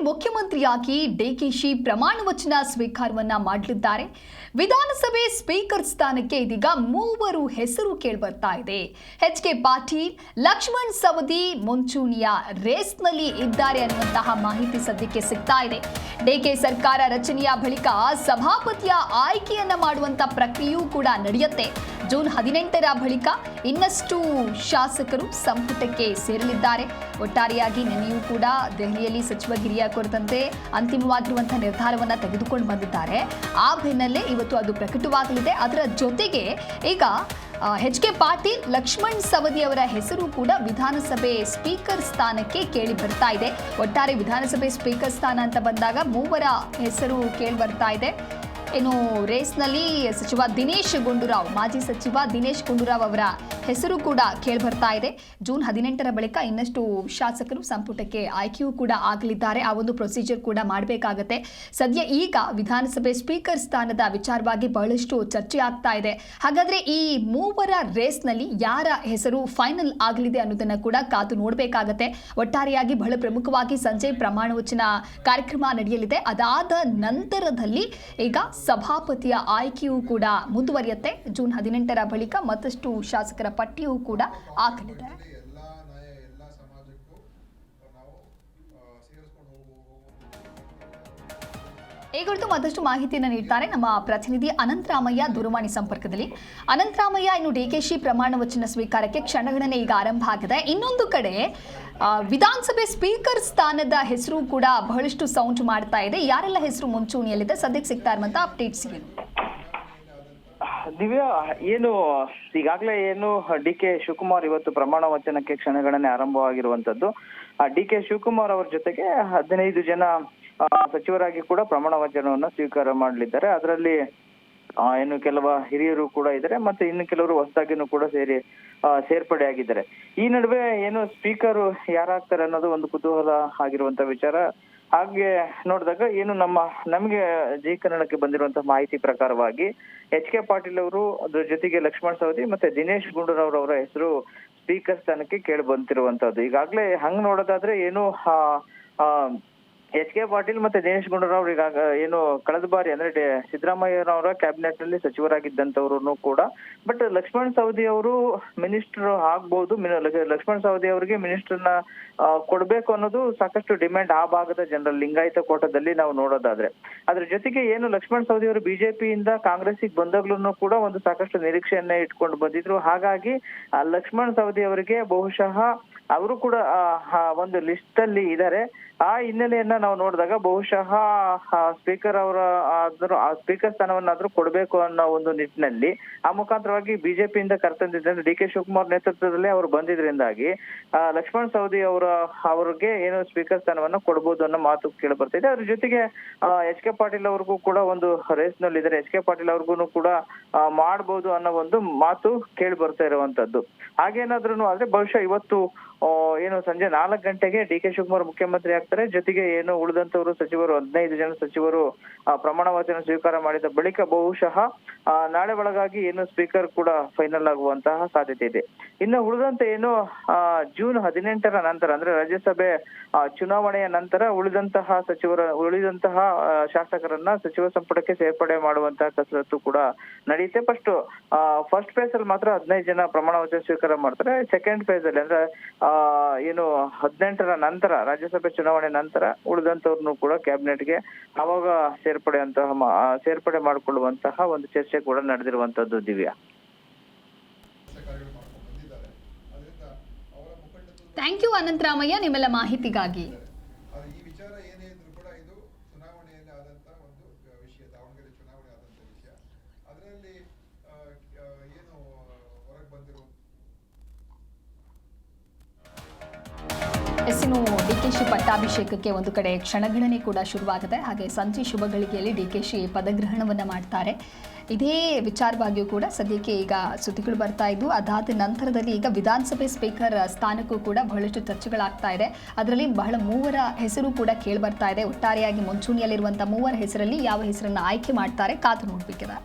ಮುಖ್ಯಮಂತ್ರಿಯಾಗಿ ಡಿಕೆಶಿ ಪ್ರಮಾಣ ವಚನ ಸ್ವೀಕಾರವನ್ನ ಮಾಡಲಿದ್ದಾರೆ. ವಿಧಾನಸಭೆ ಸ್ಪೀಕರ್ ಸ್ಥಾನಕ್ಕೆ ಇದೀಗ ಮೂವರು ಹೆಸರು ಕೇಳಿಬರ್ತಾ ಇದೆ. ಎಚ್.ಕೆ. ಪಾಟೀಲ್, ಲಕ್ಷ್ಮಣ್ ಸವದಿ ಮುಂಚೂಣಿಯ ರೇಸ್ನಲ್ಲಿ ಇದ್ದಾರೆ ಅನ್ನುವಂತಹ ಮಾಹಿತಿ ಸದ್ಯಕ್ಕೆ ಸಿಗ್ತಾ ಇದೆ. ಡಿಕೆ ಸರ್ಕಾರ ರಚನೆಯ ಬಳಿಕ ಸಭಾಪತಿಯ ಆಯ್ಕೆಯನ್ನ ಮಾಡುವಂತ ಪ್ರಕ್ರಿಯೆಯೂ ಕೂಡ ನಡೆಯುತ್ತೆ. ಜೂನ್ 18ರ ಬಳಿಕ ಇನ್ನಷ್ಟು ಶಾಸಕರು ಸಂಪುಟಕ್ಕೆ ಸೇರಲಿದ್ದಾರೆ. ಒಟ್ಟಾರೆಯಾಗಿ ನಿನ್ನೆಯೂ ಕೂಡ ದೆಹಲಿಯಲ್ಲಿ ಸಚಿವಗಿರಿಯ ಕುರಿತಂತೆ ಅಂತಿಮವಾಗಿರುವಂತಹ ನಿರ್ಧಾರವನ್ನು ತೆಗೆದುಕೊಂಡು ಬಂದಿದ್ದಾರೆ. ಆ ಬೆನ್ನಲ್ಲೇ ಇವತ್ತು ಅದು ಪ್ರಕಟವಾಗಲಿದೆ. ಅದರ ಜೊತೆಗೆ ಈಗ ಎಚ್.ಕೆ. ಪಾಟೀಲ್, ಲಕ್ಷ್ಮಣ್ ಸವದಿ ಅವರ ಹೆಸರು ಕೂಡ ವಿಧಾನಸಭೆ ಸ್ಪೀಕರ್ ಸ್ಥಾನಕ್ಕೆ ಕೇಳಿ ಬರ್ತಾ ಇದೆ. ಒಟ್ಟಾರೆ ವಿಧಾನಸಭೆ ಸ್ಪೀಕರ್ ಸ್ಥಾನ ಅಂತ ಬಂದಾಗ ಮೂವರ ಹೆಸರು ಕೇಳಿ ಬರ್ತಾ ಇದೆ. ಇನ್ನು ರೇಸ್ನಲ್ಲಿ ಸಚಿವ ದಿನೇಶ್ ಗುಂಡೂರಾವ್, ಮಾಜಿ ಸಚಿವ ದಿನೇಶ್ ಗುಂಡೂರಾವ್ ಅವರ ಹೆಸರು ಕೂಡ ಕೇಳಿಬರ್ತಾ ಇದೆ. ಜೂನ್ 18ರ ಬಳಿಕ ಇನ್ನಷ್ಟು ಶಾಸಕರು ಸಂಪುಟಕ್ಕೆ ಆಯ್ಕೆಯೂ ಕೂಡ ಆಗಲಿದ್ದಾರೆ. ಆ ಒಂದು ಪ್ರೊಸೀಜರ್ ಕೂಡ ಮಾಡಬೇಕಾಗತ್ತೆ. ಸದ್ಯ ಈಗ ವಿಧಾನಸಭೆ ಸ್ಪೀಕರ್ ಸ್ಥಾನದ ವಿಚಾರವಾಗಿ ಬಹಳಷ್ಟು ಚರ್ಚೆ ಆಗ್ತಾ ಇದೆ. ಹಾಗಾದ್ರೆ ಈ ಮೂವರ ರೇಸ್ನಲ್ಲಿ ಯಾರ ಹೆಸರು ಫೈನಲ್ ಆಗಲಿದೆ ಅನ್ನೋದನ್ನ ಕೂಡ ಕಾದು ನೋಡಬೇಕಾಗತ್ತೆ. ಒಟ್ಟಾರೆಯಾಗಿ ಬಹಳ ಪ್ರಮುಖವಾಗಿ ಸಂಜೆ ಪ್ರಮಾಣ ವಚನ ಕಾರ್ಯಕ್ರಮ ನಡೆಯಲಿದೆ. ಅದಾದ ನಂತರದಲ್ಲಿ ಈಗ ಸಭಾಪತಿಯ ಆಯ್ಕೆಯೂ ಕೂಡ ಮುಂದುವರಿಯುತ್ತೆ. ಜೂನ್ 18ರ ಬಳಿಕ ಮತ್ತಷ್ಟು ಶಾಸಕರ ಪಟ್ಟಿಯೂ ಕೂಡ ಆಗಲಿದೆ. ಈ ಕುರಿತು ಮತ್ತಷ್ಟು ಮಾಹಿತಿಯನ್ನು ನೀಡ್ತಾರೆ ನಮ್ಮ ಪ್ರತಿನಿಧಿ ಅನಂತರಾಮಯ್ಯ ದೂರವಾಣಿ ಸಂಪರ್ಕದಲ್ಲಿ. ಅನಂತರಾಮಯ್ಯ, ಇನ್ನು ಡಿಕೆಶಿ ಪ್ರಮಾಣ ವಚನ ಸ್ವೀಕಾರಕ್ಕೆ ಕ್ಷಣಗಣನೆ ಈಗ ಆರಂಭ ಆಗಿದೆ. ಇನ್ನೊಂದು ಕಡೆ ವಿಧಾನಸಭೆ ಸ್ಪೀಕರ್ ಸ್ಥಾನದ ಹೆಸರು ಕೂಡ ಬಹಳಷ್ಟು ಸೌಂಡ್ ಮಾಡ್ತಾ ಇದೆ. ಯಾರೆಲ್ಲ ಹೆಸರು ಮುಂಚೂಣಿಯಲ್ಲಿದೆ, ಸದ್ಯಕ್ಕೆ ಸಿಗ್ತಾ ಇರುವಂತಹ ಅಪ್ಡೇಟ್ಸ್ ಏನು? ದಿವ್ಯಾ, ಈಗಾಗಲೇ ಡಿ.ಕೆ. ಶಿವಕುಮಾರ್ ಇವತ್ತು ಪ್ರಮಾಣ ವಚನಕ್ಕೆ ಕ್ಷಣಗಣನೆ ಆರಂಭವಾಗಿರುವಂತದ್ದು. ಡಿ.ಕೆ. ಶಿವಕುಮಾರ್ ಅವರ ಜೊತೆಗೆ 15 ಜನ ಸಚಿವರಾಗಿ ಕೂಡ ಪ್ರಮಾಣ ವಚನವನ್ನ ಸ್ವೀಕಾರ ಮಾಡಲಿದ್ದಾರೆ. ಅದರಲ್ಲಿ ಕೆಲವು ಹಿರಿಯರು ಕೂಡ ಇದ್ದಾರೆ, ಮತ್ತೆ ಇನ್ನು ಕೆಲವರು ಹೊಸದಾಗಿನೂ ಕೂಡ ಸೇರ್ಪಡೆ ಆಗಿದ್ದಾರೆ. ಈ ನಡುವೆ ಸ್ಪೀಕರ್ ಯಾರಾಗ್ತಾರೆ ಅನ್ನೋದು ಒಂದು ಕುತೂಹಲ ಆಗಿರುವಂತ ವಿಚಾರ. ಹಾಗೆ ನೋಡಿದಾಗ ನಮಗೆ ಜಿ ಕನ್ನಡಕ್ಕೆ ಬಂದಿರುವಂತಹ ಮಾಹಿತಿ ಪ್ರಕಾರವಾಗಿ ಎಚ್.ಕೆ. ಪಾಟೀಲ್ ಅವರು, ಅದ್ರ ಜೊತೆಗೆ ಲಕ್ಷ್ಮಣ್ ಸವದಿ ಮತ್ತೆ ದಿನೇಶ್ ಗುಂಡೂರಾವ್ ಅವರ ಹೆಸರು ಸ್ಪೀಕರ್ ಸ್ಥಾನಕ್ಕೆ ಕೇಳಿ ಬಂದಿರುವಂತದ್ದು. ಈಗಾಗಲೇ ಹಂಗ್ ನೋಡೋದಾದ್ರೆ ಎಚ್.ಕೆ. ಪಾಟೀಲ್ ಮತ್ತೆ ದಿನೇಶ್ ಗುಂಡೂರಾವ್ ಈಗಾಗ ಕಳೆದ ಬಾರಿ ಅಂದ್ರೆ ಸಿದ್ದರಾಮಯ್ಯನವರ ಕ್ಯಾಬಿನೆಟ್ ನಲ್ಲಿ ಸಚಿವರಾಗಿದ್ದಂತವ್ರು ಕೂಡ. ಬಟ್ ಲಕ್ಷ್ಮಣ್ ಸವದಿ ಅವರು ಮಿನಿಸ್ಟರ್ ಆಗ್ಬಹುದು. ಲಕ್ಷ್ಮಣ್ ಸವದಿ ಅವರಿಗೆ ಮಿನಿಸ್ಟರ್ನ ಕೊಡ್ಬೇಕು ಅನ್ನೋದು ಸಾಕಷ್ಟು ಡಿಮ್ಯಾಂಡ್ ಆ ಭಾಗದ ಜನರ ಲಿಂಗಾಯತ ಕೋಟದಲ್ಲಿ ನಾವು ನೋಡೋದಾದ್ರೆ. ಅದ್ರ ಜೊತೆಗೆ ಲಕ್ಷ್ಮಣ್ ಸವದಿ ಅವರು ಬಿಜೆಪಿಯಿಂದ ಕಾಂಗ್ರೆಸ್ಗೆ ಬಂದಾಗ್ಲೂ ಕೂಡ ಒಂದು ಸಾಕಷ್ಟು ನಿರೀಕ್ಷೆಯನ್ನ ಇಟ್ಕೊಂಡು ಬಂದಿದ್ರು. ಹಾಗಾಗಿ ಲಕ್ಷ್ಮಣ್ ಸವದಿ ಅವರಿಗೆ ಬಹುಶಃ ಅವರು ಕೂಡ ಒಂದು ಲಿಸ್ಟ್ ಅಲ್ಲಿ ಇದ್ದಾರೆ. ಆ ಹಿನ್ನೆಲೆಯನ್ನ ನಾವು ನೋಡಿದಾಗ ಬಹುಶಃ ಸ್ಪೀಕರ್ ಅವರ ಸ್ಪೀಕರ್ ಸ್ಥಾನವನ್ನಾದ್ರೂ ಕೊಡ್ಬೇಕು ಅನ್ನೋ ಒಂದು ನಿಟ್ಟಿನಲ್ಲಿ ಆ ಮುಖಾಂತರವಾಗಿ ಬಿಜೆಪಿಯಿಂದ ಕರ್ತಂದಿದ್ದ ಡಿ.ಕೆ. ಶಿವಕುಮಾರ್ ನೇತೃತ್ವದಲ್ಲೇ ಅವರು ಬಂದಿದ್ರಿಂದಾಗಿ ಲಕ್ಷ್ಮಣ್ ಸವದಿ ಅವ್ರಿಗೆ ಸ್ಪೀಕರ್ ಸ್ಥಾನವನ್ನ ಕೊಡ್ಬೋದು ಅನ್ನೋ ಮಾತು ಕೇಳಿ ಬರ್ತಿದೆ. ಅದ್ರ ಜೊತೆಗೆ ಎಚ್.ಕೆ. ಪಾಟೀಲ್ ಅವ್ರಿಗೂ ಕೂಡ ಒಂದು ರೇಸ್ ನಲ್ಲಿ ಇದ್ದಾರೆ. ಎಚ್.ಕೆ. ಪಾಟೀಲ್ ಅವ್ರಿಗೂ ಕೂಡ ಮಾಡ್ಬೋದು ಅನ್ನೋ ಒಂದು ಮಾತು ಕೇಳಿ ಬರ್ತಾ ಇರುವಂತದ್ದು. ಹಾಗೇನಾದ್ರೂ ಆದ್ರೆ ಬಹುಶಃ ಇವತ್ತು ಸಂಜೆ 4 ಗಂಟೆಗೆ ಡಿ.ಕೆ. ಶಿವಕುಮಾರ್ ಮುಖ್ಯಮಂತ್ರಿ ಆಗ್ತಾರೆ. ಜೊತೆಗೆ ಉಳಿದಂತವರು ಸಚಿವರು 15 ಜನ ಸಚಿವರು ಪ್ರಮಾಣ ವಚನ ಸ್ವೀಕಾರ ಮಾಡಿದ ಬಳಿಕ ಬಹುಶಃ ನಾಳೆ ಒಳಗಾಗಿ ಸ್ಪೀಕರ್ ಕೂಡ ಫೈನಲ್ ಆಗುವಂತಹ ಸಾಧ್ಯತೆ ಇದೆ. ಇನ್ನು ಉಳಿದಂತೆ ಜೂನ್ 18ರ ನಂತರ ಅಂದ್ರೆ ರಾಜ್ಯಸಭೆ ಚುನಾವಣೆಯ ನಂತರ ಉಳಿದಂತಹ ಶಾಸಕರನ್ನ ಸಚಿವ ಸಂಪುಟಕ್ಕೆ ಸೇರ್ಪಡೆ ಮಾಡುವಂತಹ ಕಸರತ್ತು ಕೂಡ ನಡೆಯುತ್ತೆ. ಫಸ್ಟ್ ಫೇಸ್ ಅಲ್ಲಿ ಮಾತ್ರ 15 ಜನ ಪ್ರಮಾಣ ವಚನ ಸ್ವೀಕಾರ ಮಾಡ್ತಾರೆ. ಸೆಕೆಂಡ್ ಫೇಸ್ ಅಲ್ಲಿ ಅಂದ್ರೆ 18ರ ನಂತರ ರಾಜ್ಯಸಭೆ ಚುನಾವಣೆ ನಂತರ ಉಳಿದಂತವ್ರನ್ನು ಕೂಡ ಕ್ಯಾಬಿನೆಟ್ಗೆ ಅವಾಗ ಸೇರ್ಪಡೆ ಮಾಡಿಕೊಳ್ಳುವಂತಹ ಒಂದು ಚರ್ಚೆ ಕೂಡ ನಡೆದಿರುವಂತದ್ದು. ದಿವ್ಯಾ, ಥ್ಯಾಂಕ್ ಯು ಅನಂತರಾಮಯ್ಯ ನಿಮ್ಮೆಲ್ಲ ಮಾಹಿತಿಗಾಗಿ. ಇನ್ನು ಡಿಕೆಶಿ ಪಟ್ಟಾಭಿಷೇಕಕ್ಕೆ ಒಂದು ಕಡೆ ಕ್ಷಣಗಣನೆ ಕೂಡ ಶುರುವಾಗಿದೆ. ಹಾಗೆ ಸಂಜೆ ಶುಭ ಗಳಿಗೆಯಲ್ಲಿ ಡಿಕೆಶಿ ಪದಗ್ರಹಣವನ್ನು ಮಾಡ್ತಾರೆ. ಇದೇ ವಿಚಾರವಾಗಿಯೂ ಕೂಡ ಸದ್ಯಕ್ಕೆ ಈಗ ಸುದ್ದಿಗಳು ಬರ್ತಾ ಇದ್ದು, ಅದಾದ ನಂತರದಲ್ಲಿ ಈಗ ವಿಧಾನಸಭೆ ಸ್ಪೀಕರ್ ಸ್ಥಾನಕ್ಕೂ ಕೂಡ ಬಹಳಷ್ಟು ಚರ್ಚೆಗಳಾಗ್ತಾ ಇದೆ. ಅದರಲ್ಲಿ ಮೂವರ ಹೆಸರು ಕೂಡ ಕೇಳಿ ಬರ್ತಾ ಇದೆ. ಒಟ್ಟಾರೆಯಾಗಿ ಮುಂಚೂಣಿಯಲ್ಲಿರುವಂತಹ ಮೂವರ ಹೆಸರಲ್ಲಿ ಯಾವ ಹೆಸರನ್ನು ಆಯ್ಕೆ ಮಾಡ್ತಾರೆ ಕಾದು ನೋಡಬೇಕಿದೆ.